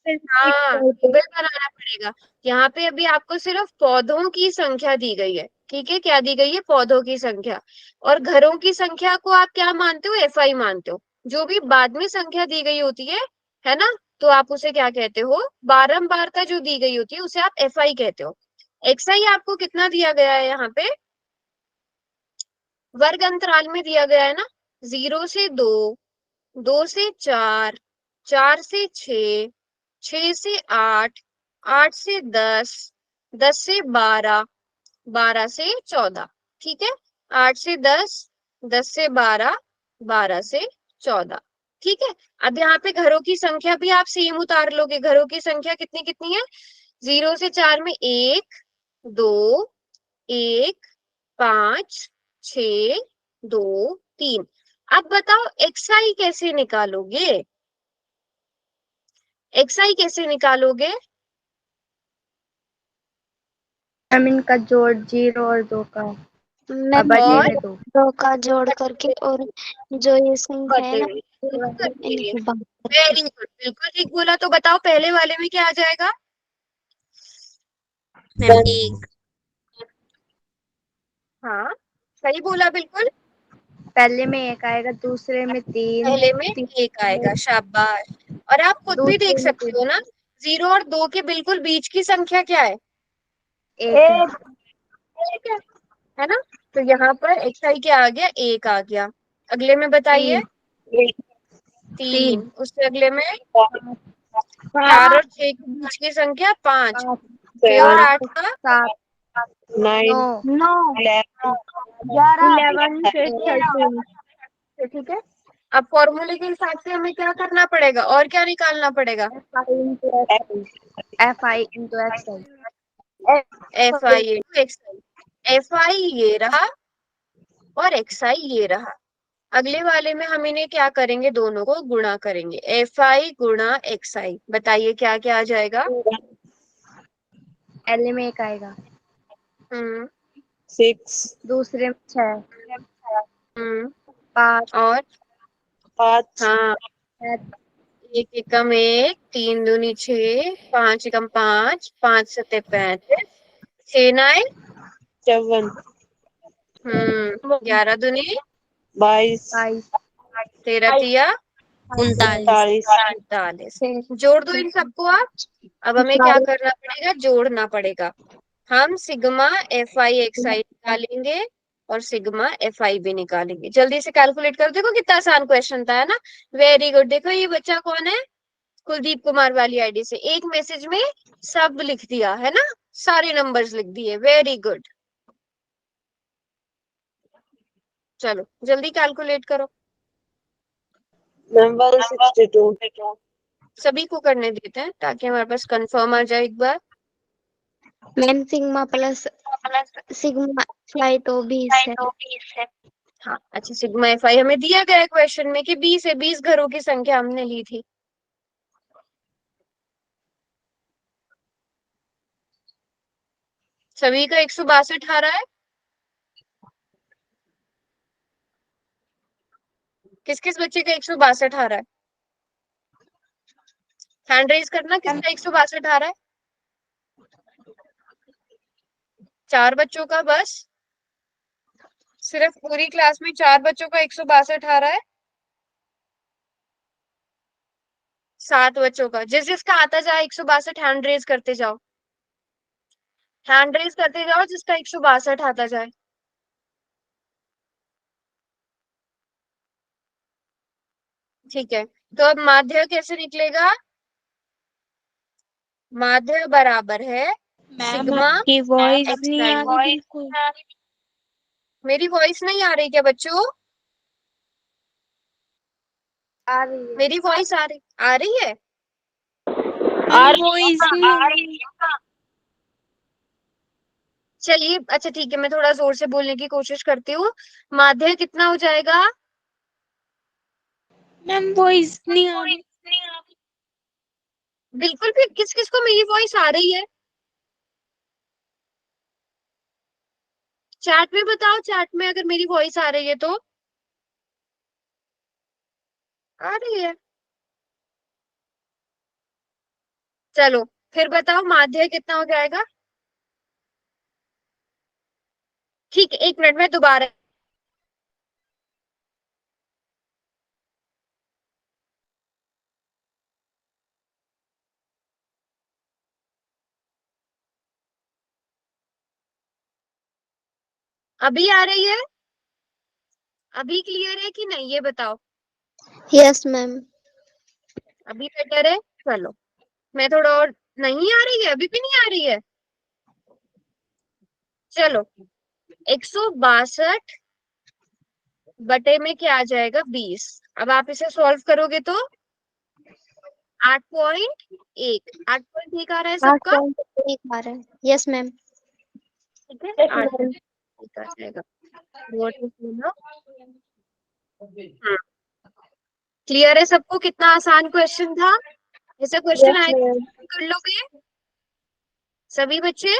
हाँ, टेबल बनाना पड़ेगा। यहाँ पे अभी आपको सिर्फ पौधों की संख्या दी गई है। ठीक है, क्या दी गई है? पौधों की संख्या। और घरों की संख्या को आप क्या मानते हो? एफआई मानते हो। जो भी बाद में संख्या दी गई होती है ना, तो आप उसे क्या कहते हो? बारंबारता जो दी गई होती है उसे आप एफआई कहते हो। एक्सआई आपको कितना दिया गया है यहाँ पे? वर्ग अंतराल में दिया गया है ना, 0 से 2, 2 से 4, 4 से 6, 6 से 8, 8 से 10, 10 से 12, 12 से 14। ठीक है, 8 से 10, 10 से 12, 12 से 14। ठीक है, अब यहाँ पे घरों की संख्या भी आप सेम उतार लोगे। घरों की संख्या कितनी कितनी है? 0 से 4 में 1, 2, 1, 5, 6, 2, 3। अब बताओ एक्सआई कैसे निकालोगे? एक्सआई कैसे निकालोगे? मैम इनका जोड़ 0 और 2 का मैम बटे और में 2। दो का जोड़ करके और जो ये संख्या है बटे ना में करके। इनकी बात करके। वेरी गुड, बिल्कुल ठीक बोला। तो बताओ पहले वाले में क्या आ जाएगा? मैम एक। हाँ, सही बोला बिल्कुल। पहले में 1 आएगा, दूसरे में 3, पहले में एक आएगा, शाबाश। और आप खुद भी देख दूसरे में सकते हो ना, 0 और 2 के बिल्कुल बीच की संख्या क्या है? 1 है। एक है ना? तो यहाँ पर एक्सआई क्या आ गया? 1 आ गया। अगले में बताइए। 3, 3। उससे अगले में 4 5, और 6 के बीच की संख्या 5। 5, 6 और 8 का 7, 9, 9, 11, 11, 13। ठीक है, अब फॉर्मूले के हिसाब से हमें क्या करना पड़ेगा और क्या निकालना पड़ेगा? FI into XI। F I into x I. F आई ये रहा और एक्स आई ये रहा। अगले वाले में हम इन्हें क्या करेंगे? दोनों को गुणा करेंगे। एफ आई गुणा एक्स आई, बताइए क्या क्या आ जाएगा? पहले में 1 आएगा, 6। दूसरे में 6, हम्म 5, और 5, हाँ, 7, 1 एकम 1, 3 दूनी 6, 5 एकम 5, 5 सत्ते 35, 6 9 54, 11 दूनी 22, 22, 13 तिया 39। 48। जोड़ दो इन सबको आप। अब हमें क्या करना पड़ेगा? जोड़ना पड़ेगा। हम सिग्मा एफ आई एक्स आई निकालेंगे और सिग्मा एफ आई भी निकालेंगे। जल्दी से कैलकुलेट कर, देखो कितना आसान क्वेश्चन था, है ना? Very good. देखो ये बच्चा कौन है? कुलदीप कुमार वाली आईडी से एक मैसेज में सब लिख दिया, है ना? सारे नंबर्स लिख दिए। Very good. चलो जल्दी कैलकुलेट करो। मैम 162, सभी को करने देते हैं ताकि हमारे पास कंफर्म आ जाए एक बार। Ma'am sigma plus sigma five तो 20 है। हाँ, अच्छा, सिग्मा एफ आई हमें दिया गया है क्वेश्चन में कि 20 है। 20 घरों की संख्या हमने ली थी। सभी का 162 आ रहा है। किस किस बच्चे का 162 आ रहा है? हैंड रेज करना, किसका 162 आ रहा है? 4 बच्चों का बस। सिर्फ पूरी क्लास में 4 बच्चों का 162 आ रहा है। 7 बच्चों का। जिस जिसका आता जाए 162 हैंड रेज करते जाओ। हैंड रेज करते जाओ जिसका 162 आता जाए। ठीक है, तो अब माध्य कैसे निकलेगा? माध्य बराबर है मैम सिग्मा आपकी वॉइस एक्स नहीं आ आई। रही बिल्कुल। मेरी वॉइस नहीं आ रही क्या बच्चों? आ रही है। मेरी वॉइस आ रही है? वॉइस नहीं। चलिए अच्छा ठीक है, मैं थोड़ा जोर से बोलने की कोशिश करती हूँ। माध्य कितना हो जाएगा? मैम वॉइस नहीं आ रही। बिल्कुल भी किस किस को मेरी वॉइस आ रही है? चैट में बताओ, चैट में अगर मेरी वॉइस आ रही है तो। आ रही है? चलो फिर बताओ माध्य कितना हो जाएगा? ठीक है, 1 मिनट में दोबारा। अभी आ रही है? अभी क्लियर है कि नहीं ये बताओ। Yes ma'am. अभी बेटर है? चलो मैं थोड़ा और। नहीं आ रही है? अभी भी नहीं आ रही है? चलो 162 बटे में क्या आ जाएगा? 20। अब आप इसे सॉल्व करोगे तो 8.1। 8.1 आ रहा है सबका? 8.1 आ रहा है। Yes ma'am. ठीक है, एक 8.1 आ जाएगा। क्लियर है सबको? कितना आसान क्वेश्चन था। ऐसा क्वेश्चन यस आए मैम। कर लोगे सभी बच्चे?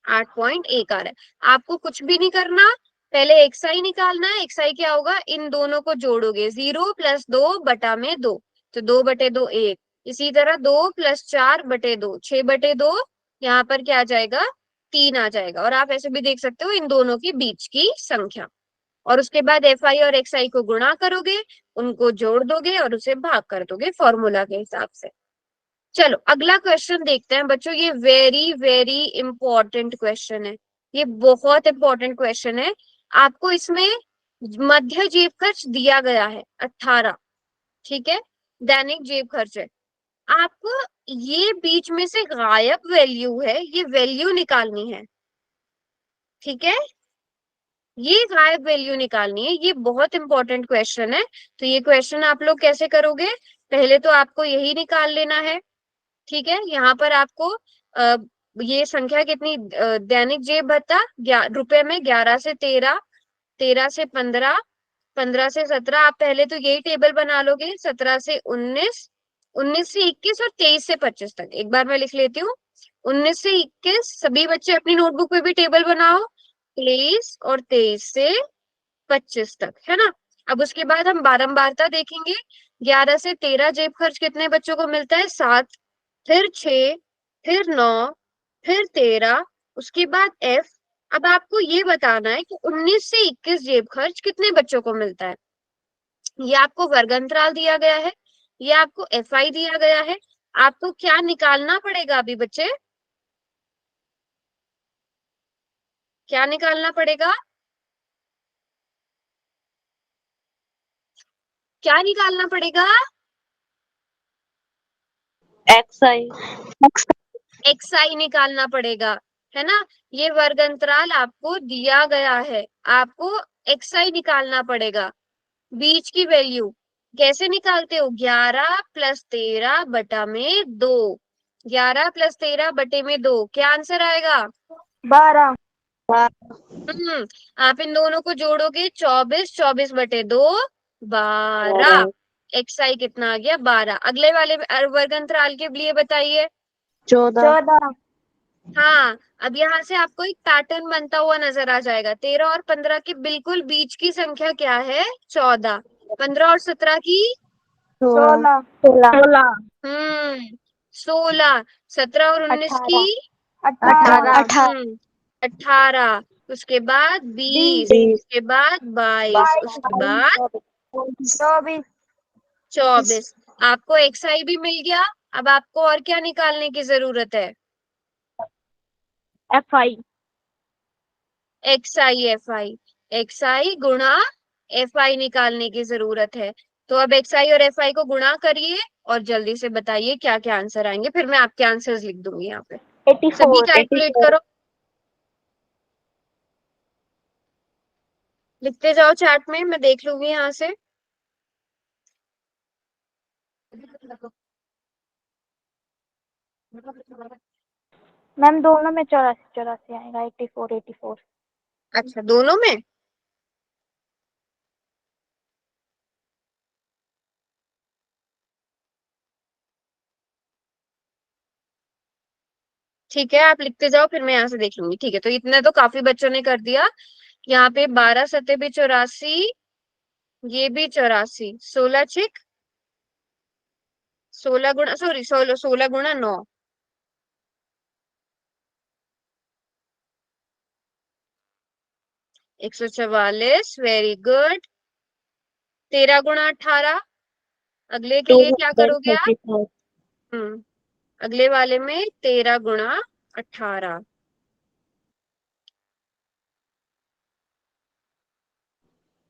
8.1 आ रहा है। आपको कुछ भी नहीं करना, पहले एक्सआई निकालना है। एक्सआई क्या होगा? इन दोनों को जोड़ोगे, 0 + 2 बटा में 2, तो 2 बटे 2 1। इसी तरह 2 + 4 बटे 2 6 बटे 2। यहाँ पर क्या आ जाएगा? 3 आ जाएगा। और आप ऐसे भी देख सकते हो इन दोनों के बीच की संख्या। और उसके बाद एफ आई और एक्स आई को गुणा करोगे, उनको जोड़ दोगे और उसे भाग कर दोगे फॉर्मूला के हिसाब से। चलो अगला क्वेश्चन देखते हैं बच्चों। ये वेरी वेरी इंपॉर्टेंट क्वेश्चन है। ये बहुत इंपॉर्टेंट क्वेश्चन है। आपको इसमें मध्य जेब खर्च दिया गया है 18। ठीक है, दैनिक जेब खर्च है। आपको ये बीच में से गायब वैल्यू है, ये वैल्यू निकालनी है। ठीक है, ये गायब वैल्यू निकालनी है। ये बहुत इंपॉर्टेंट क्वेश्चन है। तो ये क्वेश्चन आप लोग कैसे करोगे? पहले तो आपको यही निकाल लेना है। ठीक है, यहाँ पर आपको ये संख्या कितनी दैनिक जेब भत्ता रुपए में 11 से 13, 13 से 15, 15 से 17। आप पहले तो यही टेबल बना लोगे। 17 से 19, 19 से 21 और 23 से 25 तक। एक बार मैं लिख लेती हूँ। 19 से 21 सभी बच्चे अपनी नोटबुक में भी टेबल बनाओ। 23 और 23 से 25 तक, है ना। अब उसके बाद हम बारंबारता देखेंगे। 11 से 13 जेब खर्च कितने बच्चों को मिलता है? 7, फिर 6, फिर 9, फिर 13। उसके बाद एफ। अब आपको ये बताना है कि 19 से 21 जेब खर्च कितने बच्चों को मिलता है। ये आपको वर्ग अंतराल दिया गया है, ये आपको एफ आई दिया गया है। आपको क्या निकालना पड़ेगा अभी बच्चे? क्या निकालना पड़ेगा? क्या निकालना पड़ेगा? XI। एक्स आई निकालना पड़ेगा, है ना। ये वर्ग अंतराल आपको दिया गया है, आपको एक्स आई निकालना पड़ेगा। बीच की वैल्यू कैसे निकालते हो? 11 + 13 बटा में 2। 11 + 13 बटे में 2, क्या आंसर आएगा? 12। आप इन दोनों को जोड़ोगे, 24, 24 बटे 2 12। एक्स आई कितना आ गया? 12। अगले वाले वर्ग अंतराल के लिए बताइए। 14। 14। हाँ, अब यहाँ से आपको एक पैटर्न बनता हुआ नजर आ जाएगा। 13 और 15 के बिल्कुल बीच की संख्या क्या है? 14। 15 और 17 की 16। 16। 16। 17 और 19 की 18। 18। 18। उसके बाद 20, 20। उसके बाद 22, उसके बाद 24। 24। आपको एक्स आई भी मिल गया। अब आपको और क्या निकालने की जरूरत है? FI। X I F I. X I गुणा एफ आई निकालने की जरूरत है। तो अब एक्स आई और एफ आई को गुणा करिए और जल्दी से बताइए क्या क्या आंसर आएंगे, फिर मैं आपके आंसर्स लिख दूंगी यहाँ पे। सभी 84। कैलकुलेट करो। लिखते जाओ चैट में, मैं देख लूंगी यहाँ से। मैम दोनों में 84 आएगा, 84। अच्छा, दोनों में? ठीक है, आप लिखते जाओ, फिर मैं यहाँ से देख लूंगी। ठीक है, तो इतने तो काफी बच्चों ने कर दिया। यहाँ पे 12 सत्ते भी 84, ये भी 84, 16 छिक 16 गुणा, सॉरी 16 गुणा 9, 144। Very good. 13 गुणा 18, अगले के लिए क्या करोगे आप? 234 अगले वाले में 13 गुणा 18,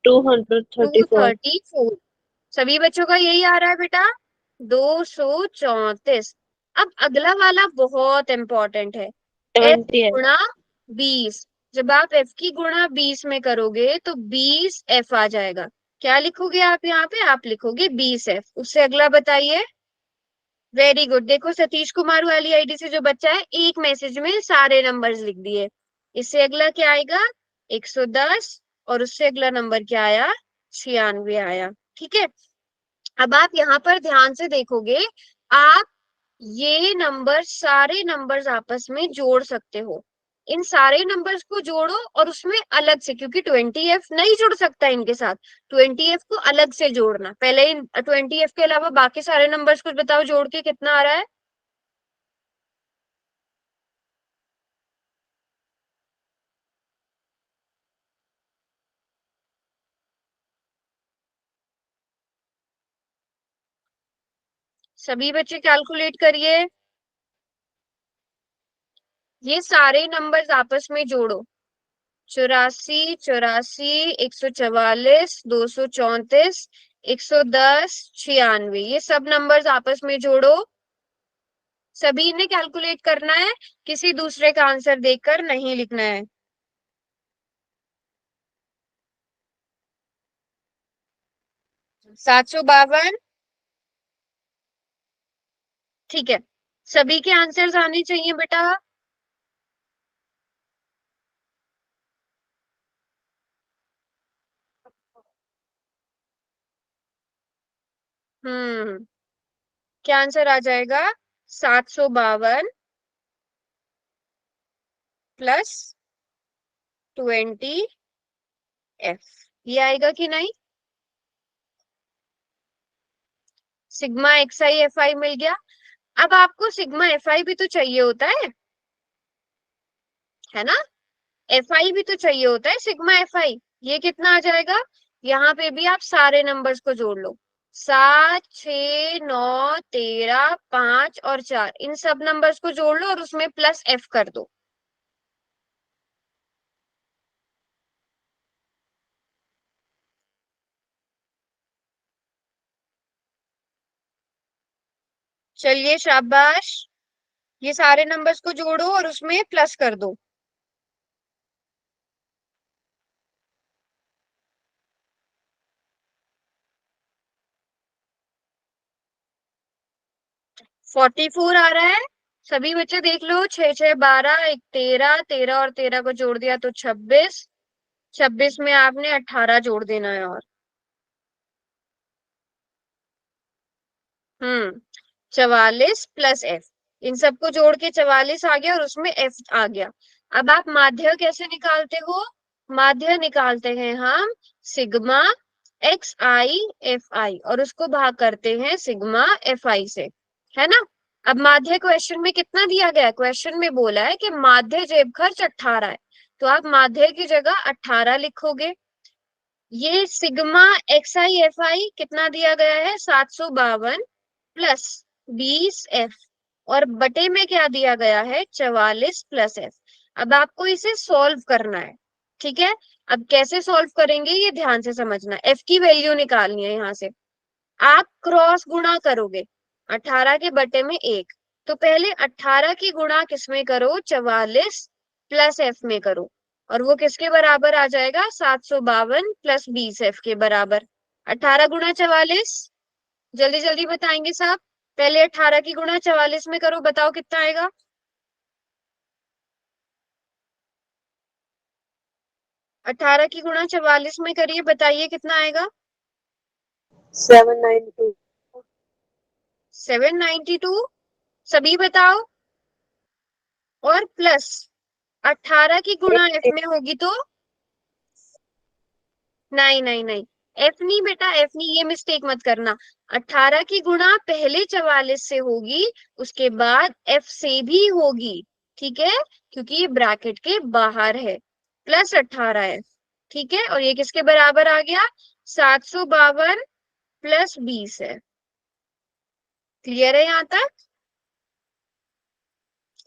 234 234। सभी बच्चों का यही आ रहा है बेटा, 234। अब अगला वाला बहुत इंपॉर्टेंट है, एफ 70 है। गुणा 20। जब आप एफ की गुणा 20 में करोगे तो 20 एफ आ जाएगा। क्या लिखोगे आप यहाँ पे? आप लिखोगे 20 एफ। उससे अगला बताइए। Very good. देखो सतीश कुमार वाली आईडी से जो बच्चा है, एक मैसेज में सारे नंबर्स लिख दिए। इससे अगला क्या आएगा? 110। और उससे अगला नंबर क्या आया? 96 आया। ठीक है, अब आप यहाँ पर ध्यान से देखोगे, आप ये नंबर, सारे नंबर्स आपस में जोड़ सकते हो। इन सारे नंबर्स को जोड़ो और उसमें अलग से, क्योंकि 20F नहीं जुड़ सकता इनके साथ, 20F को अलग से जोड़ना। पहले इन 20F के अलावा बाकी सारे नंबर्स को बताओ जोड़ के कितना आ रहा है। सभी बच्चे कैलकुलेट करिए। ये सारे नंबर्स आपस में जोड़ो। 84, 84, 144, 234, 110, 96, ये सब नंबर्स आपस में जोड़ो। सभी ने कैलकुलेट करना है, किसी दूसरे का आंसर देखकर नहीं लिखना है। सात सौ बावन। ठीक है, सभी के आंसर्स आने चाहिए बेटा। क्या आंसर आ जाएगा? 752 प्लस 20F, ये आएगा कि नहीं? सिग्मा XI FI मिल गया। अब आपको सिग्मा FI भी तो चाहिए होता है ना? FI भी तो चाहिए होता है, सिग्मा FI। ये कितना आ जाएगा? यहाँ पे भी आप सारे नंबर्स को जोड़ लो। 7, 6, 9, 13, 5 और 4, इन सब नंबर्स को जोड़ लो और उसमें प्लस F कर दो। चलिए शाबाश, ये सारे नंबर्स को जोड़ो और उसमें प्लस कर दो। फोर्टी फोर आ रहा है। सभी बच्चे देख लो, 6, 6, 12, 1, 13, 13 और 13 को जोड़ दिया तो 26, 26 में आपने 18 जोड़ देना है। और 44 प्लस F, इन सबको जोड़ के 44 आ गया और उसमें F आ गया। अब आप माध्य कैसे निकालते हो? माध्य निकालते हैं हम सिग्मा XI FI और उसको भाग करते हैं सिग्मा FI से, है ना? अब माध्य क्वेश्चन में कितना दिया गया है? क्वेश्चन में बोला है कि माध्य जेब खर्च 18 है, तो आप माध्य की जगह 18 लिखोगे। ये सिग्मा XI FI कितना दिया गया है? 752 प्लस 20F, और बटे में क्या दिया गया है? 44 प्लस F। अब आपको इसे सॉल्व करना है, ठीक है? अब कैसे सॉल्व करेंगे ये ध्यान से समझना। F की वैल्यू निकालनी है। यहाँ से आप क्रॉस गुणा करोगे 18 के बटे में 1, तो पहले 18 की गुणा किसमें करो? 44 प्लस F में करो। और वो किसके बराबर आ जाएगा? 752 प्लस 20F के बराबर। 18 गुणा 44, जल्दी जल्दी बताएंगे साहब। पहले 18 की गुणा 44 में करो, बताओ कितना आएगा? 18 की गुणा 44 में करिए, बताइए कितना आएगा? 792। 792, सभी बताओ। और प्लस 18 की गुणा F में होगी तो नहीं नहीं नहीं, F नहीं बेटा, F नहीं, ये मिस्टेक मत करना। 18 की गुणा पहले 44 से होगी, उसके बाद F से भी होगी, ठीक है, क्योंकि ये ब्रैकेट के बाहर है। प्लस 18 है, ठीक है, और ये किसके बराबर आ गया? 752 प्लस 20 है। क्लियर है यहाँ तक?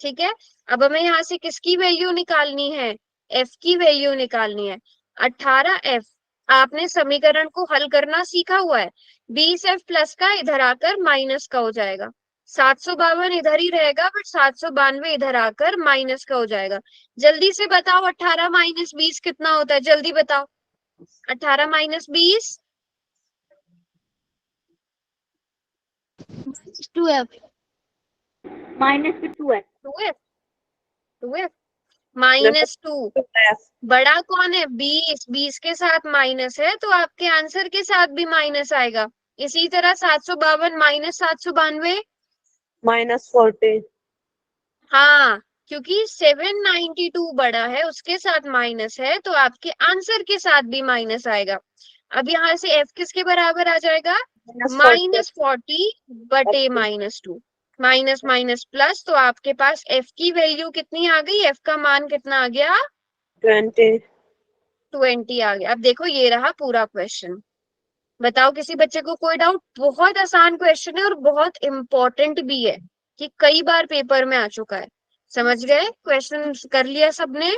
ठीक है, अब हमें यहाँ से किसकी वैल्यू निकालनी है? F की वैल्यू निकालनी है। 18F, आपने समीकरण को हल करना सीखा हुआ है। 20F प्लस का इधर आकर माइनस का हो जाएगा। 752 इधर ही रहेगा, बट 792 इधर आकर माइनस का हो जाएगा। जल्दी से बताओ 18 माइनस 20 कितना होता है? जल्दी बताओ। 18 minus 20 2F -2F। 2F, 2F minus 2। बड़ा कौन है? 20, 20 के साथ माइनस है तो आपके आंसर के साथ भी माइनस आएगा। इसी तरह 752 माइनस 792, -40। हाँ, क्योंकि 792 बड़ा है, उसके साथ माइनस है तो आपके आंसर के साथ भी माइनस आएगा। अब यहाँ से F किसके बराबर आ जाएगा? -40 बटे -2, माइनस माइनस प्लस, तो आपके पास F की वैल्यू कितनी आ गई? F का मान कितना आ गया? 20 आ गया। अब देखो ये रहा पूरा क्वेश्चन। बताओ किसी बच्चे को कोई डाउट? बहुत आसान क्वेश्चन है और बहुत इंपॉर्टेंट भी है, कि कई बार पेपर में आ चुका है। समझ गए? क्वेश्चन कर लिया सबने?